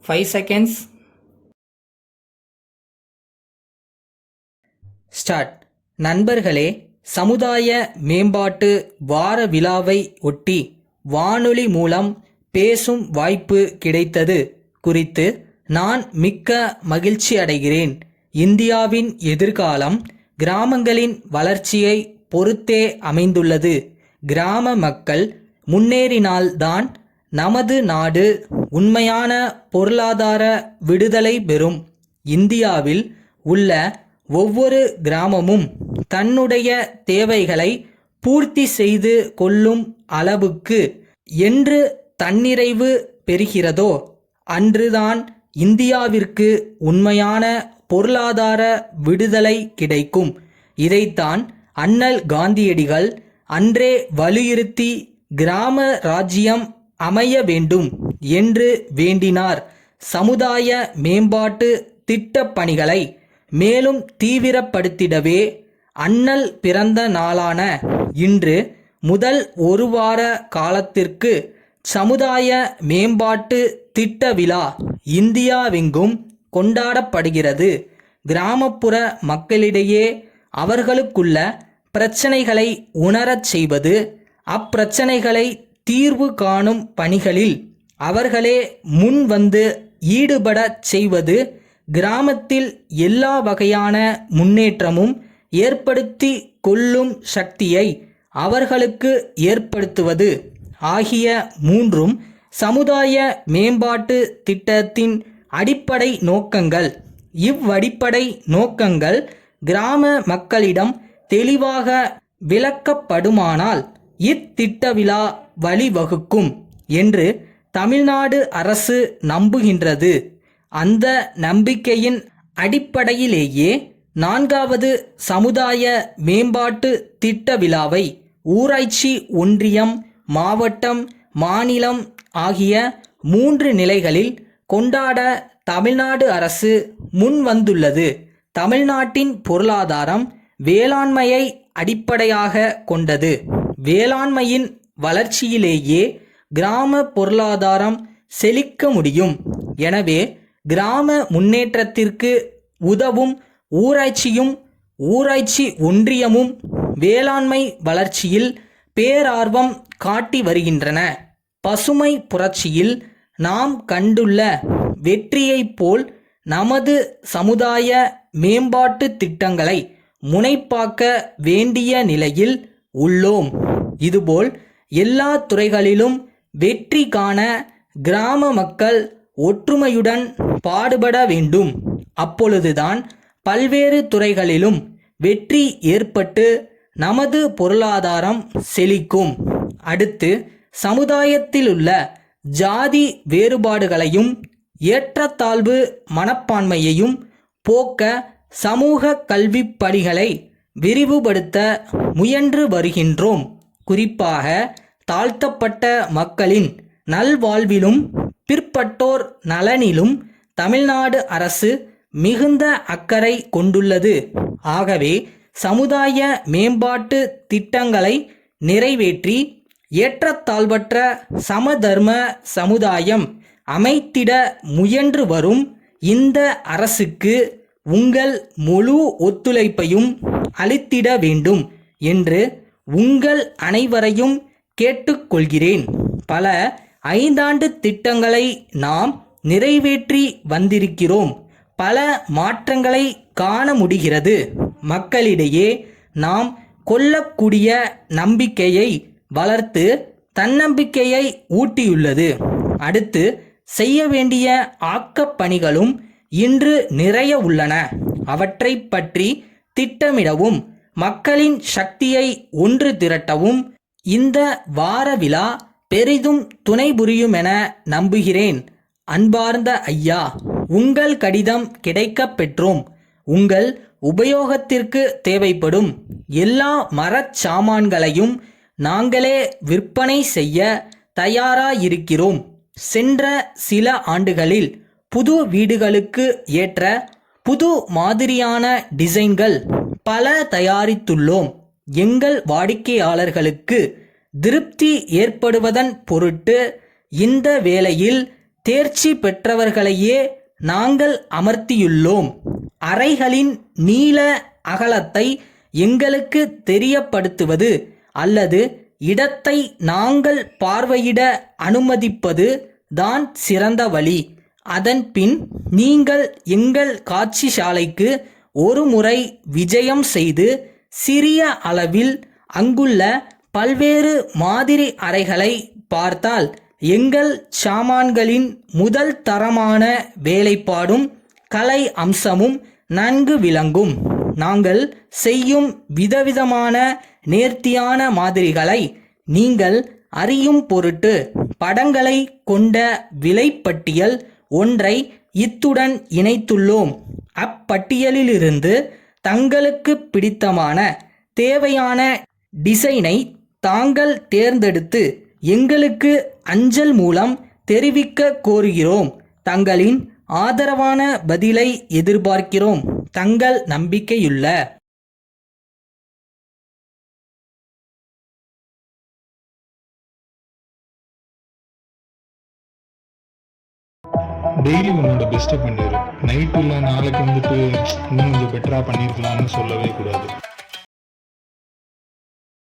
5 seconds. Start. நண்பர்களே, சமுதாய மேம்பாட்டு வார விழாவை ஒட்டி வானொலி மூலம் பேசும் வாய்ப்பு கிடைத்தது குறித்து நான் மிக்க மகிழ்ச்சி அடைகிறேன். இந்தியாவின் எதிர்காலம் கிராமங்களின் வளர்ச்சியை பொறுத்தே அமைந்துள்ளது. கிராம மக்கள் முன்னேறினால்தான் நமது நாடு உண்மையான பொருளாதார விடுதலை பெறும். இந்தியாவில் உள்ள ஒவ்வொரு கிராமமும் தன்னுடைய தேவைகளை பூர்த்தி செய்து கொள்ளும் அளவுக்கு என்று தன்னிறைவு பெறுகிறதோ அன்றுதான் இந்தியாவிற்கு உண்மையான பொருளாதார விடுதலை கிடைக்கும். இதைத்தான் அண்ணல் காந்தியடிகள் அன்றே வலியுறுத்தி கிராம ராஜ்யம் அமைய வேண்டும் என்று வேண்டினார். சமுதாய மேம்பாட்டு திட்டப் பணிகளை மேலும் தீவிரப்படுத்திடவே அண்ணல் பிறந்த நாளான இன்று முதல் ஒரு வார காலத்திற்கு சமுதாய மேம்பாட்டு திட்ட விழா இந்தியாவெங்கும் கொண்டாடப்படுகிறது. கிராமப்புற மக்களிடையே அவர்களுக்குள்ள பிரச்சனைகளை உணரச் செய்வது, அப்பிரச்சனைகளை தீர்வு காணும் பணிகளில் அவர்களே முன் வந்து ஈடுபடச் செய்வது, கிராமத்தில் எல்லா வகையான முன்னேற்றமும் ஏற்படுத்தி கொள்ளும் சக்தியை அவர்களுக்கு ஏற்படுத்துவது ஆகிய மூன்றும் சமுதாய மேம்பாட்டு திட்டத்தின் அடிப்படை நோக்கங்கள். இவ்வடிப்படை நோக்கங்கள் கிராம மக்களிடம் தெளிவாக விளக்கப்படுமானால் இத்திட்ட விழா வழிவகுக்கும் என்று தமிழ்நாடு அரசு நம்புகின்றது. அந்த நம்பிக்கையின் அடிப்படையிலேயே 4வது சமுதாய மேம்பாட்டு திட்ட விழாவை ஊராட்சி, ஒன்றியம், மாவட்டம், மாநிலம் ஆகிய 3 நிலைகளில் கொண்டாட தமிழ்நாடு அரசு முன் வந்துள்ளது. தமிழ்நாட்டின் பொருளாதாரம் வேளாண்மையை அடிப்படையாக கொண்டது. வேளாண்மையின் வளர்ச்சியிலேயே கிராம பொருளாதாரம் செழிக்க முடியும். எனவே கிராம முன்னேற்றத்திற்கு உதவும் ஊராட்சியும் ஊராட்சி ஒன்றியமும் வேளாண்மை வளர்ச்சியில் பேரார்வம் காட்டி வருகின்றன. பசுமை புரட்சியில் நாம் கண்டுள்ள வெற்றியைப் போல் நமது சமுதாய மேம்பாட்டு திட்டங்களை முனைப்பாக்க வேண்டிய நிலையில் உள்ளோம். இதுபோல் எல்லா துறைகளிலும் வெற்றி காண கிராம மக்கள் ஒற்றுமையுடன் பாடுபட வேண்டும். அப்பொழுதுதான் பல்வேறு துறைகளிலும் வெற்றி ஏற்பட்டு நமது பொருளாதாரம் செழிக்கும். அடுத்து, சமுதாயத்திலுள்ள ஜாதி வேறுபாடுகளையும் ஏற்றத்தாழ்வு மனப்பான்மையையும் போக்க சமூக கல்வி பணிகளை விரிவுபடுத்த முயன்று வருகின்றோம். குறிப்பாக தாழ்த்தப்பட்ட மக்களின் நல்வாழ்விலும் பிற்பட்டோர் நலனிலும் தமிழ்நாடு அரசு மிகுந்த அக்கறை கொண்டுள்ளது. ஆகவே சமுதாய மேம்பாட்டு திட்டங்களை நிறைவேற்றி ஏற்றத்தாழ்வற்ற சமதர்ம சமுதாயம் அமைத்திட முயன்று வரும் இந்த அரசுக்கு உங்கள் முழு ஒத்துழைப்பையும் அளித்திட வேண்டும் என்று உங்கள் அனைவரையும் கேட்டுக்கொள்கிறேன். பல 5 ஆண்டு திட்டங்களை நாம் நிறைவேற்றி வந்திருக்கிறோம். பல மாற்றங்களை காண முடிகிறது. மக்களிடையே நாம் கொள்ளக்கூடிய நம்பிக்கையை வளர்த்து தன்னம்பிக்கையை ஊட்டியுள்ளது. அடுத்து செய்ய வேண்டிய ஆக்கப் பணிகளும் இன்று நிறைய உள்ளன. அவற்றை பற்றி திட்டமிடவும் மக்களின் சக்தியை ஒன்று திரட்டவும் இந்த வார விழா பெரிதும் துணை புரியும் என நம்புகிறேன். அன்பார்ந்த ஐயா, உங்கள் கடிதம் கிடைக்கப் பெற்றோம். உங்கள் உபயோகத்திற்கு தேவைப்படும் எல்லா மரச் சாமான்களையும் நாங்களே விற்பனை செய்ய தயாராயிருக்கிறோம். சென்ற சில ஆண்டுகளில் புது வீடுகளுக்கு ஏற்ற புது மாதிரியான டிசைன்கள் பல தயாரித்துள்ளோம். எங்கள் வாடிக்கையாளர்களுக்கு திருப்தி ஏற்படுவதன் பொருட்டு இந்த வேளையில் தேர்ச்சி பெற்றவர்களையே நாங்கள் அமர்த்தியுள்ளோம். அறைகளின் நீள அகலத்தை எங்களுக்கு தெரியப்படுத்துவது அல்லது இடத்தை நாங்கள் பார்வையிட அனுமதிப்பது தான் சிறந்த வழி. அதன்பின் நீங்கள் எங்கள் காட்சி சாலைக்கு ஒரு முறை விஜயம் செய்து சிறிய அளவில் அங்குள்ள பல்வேறு மாதிரி அறைகளை பார்த்தால் எங்கள் சாமான்களின் முதல் தரமான வேலைப்பாடும் கலை அம்சமும் நன்கு விளங்கும். நாங்கள் செய்யும் விதவிதமான நேர்த்தியான மாதிரிகளை நீங்கள் அறியும் பொருட்டு படங்களை கொண்ட விலைப்பட்டியல் ஒன்றை இத்துடன் இணைத்துள்ளோம். அப்பட்டியலிலிருந்து தங்களுக்கு பிடித்தமான தேவையான டிசைனை தாங்கள் தேர்ந்தெடுத்து எங்களுக்கு அஞ்சல் மூலம் தெரிவிக்க கோருகிறோம். தங்களின் ஆதரவான பதிலை எதிர்பார்க்கிறோம். தங்கள் நம்பிக்கையுள்ள டெய்லி உன்னோட பெஸ்ட்டை பண்ணிடு. நைட்டு இல்லை நாளைக்கு வந்துட்டு இன்னும் கொஞ்சம் பெட்டராக பண்ணியிருக்கலாம்னு சொல்லவே கூடாது.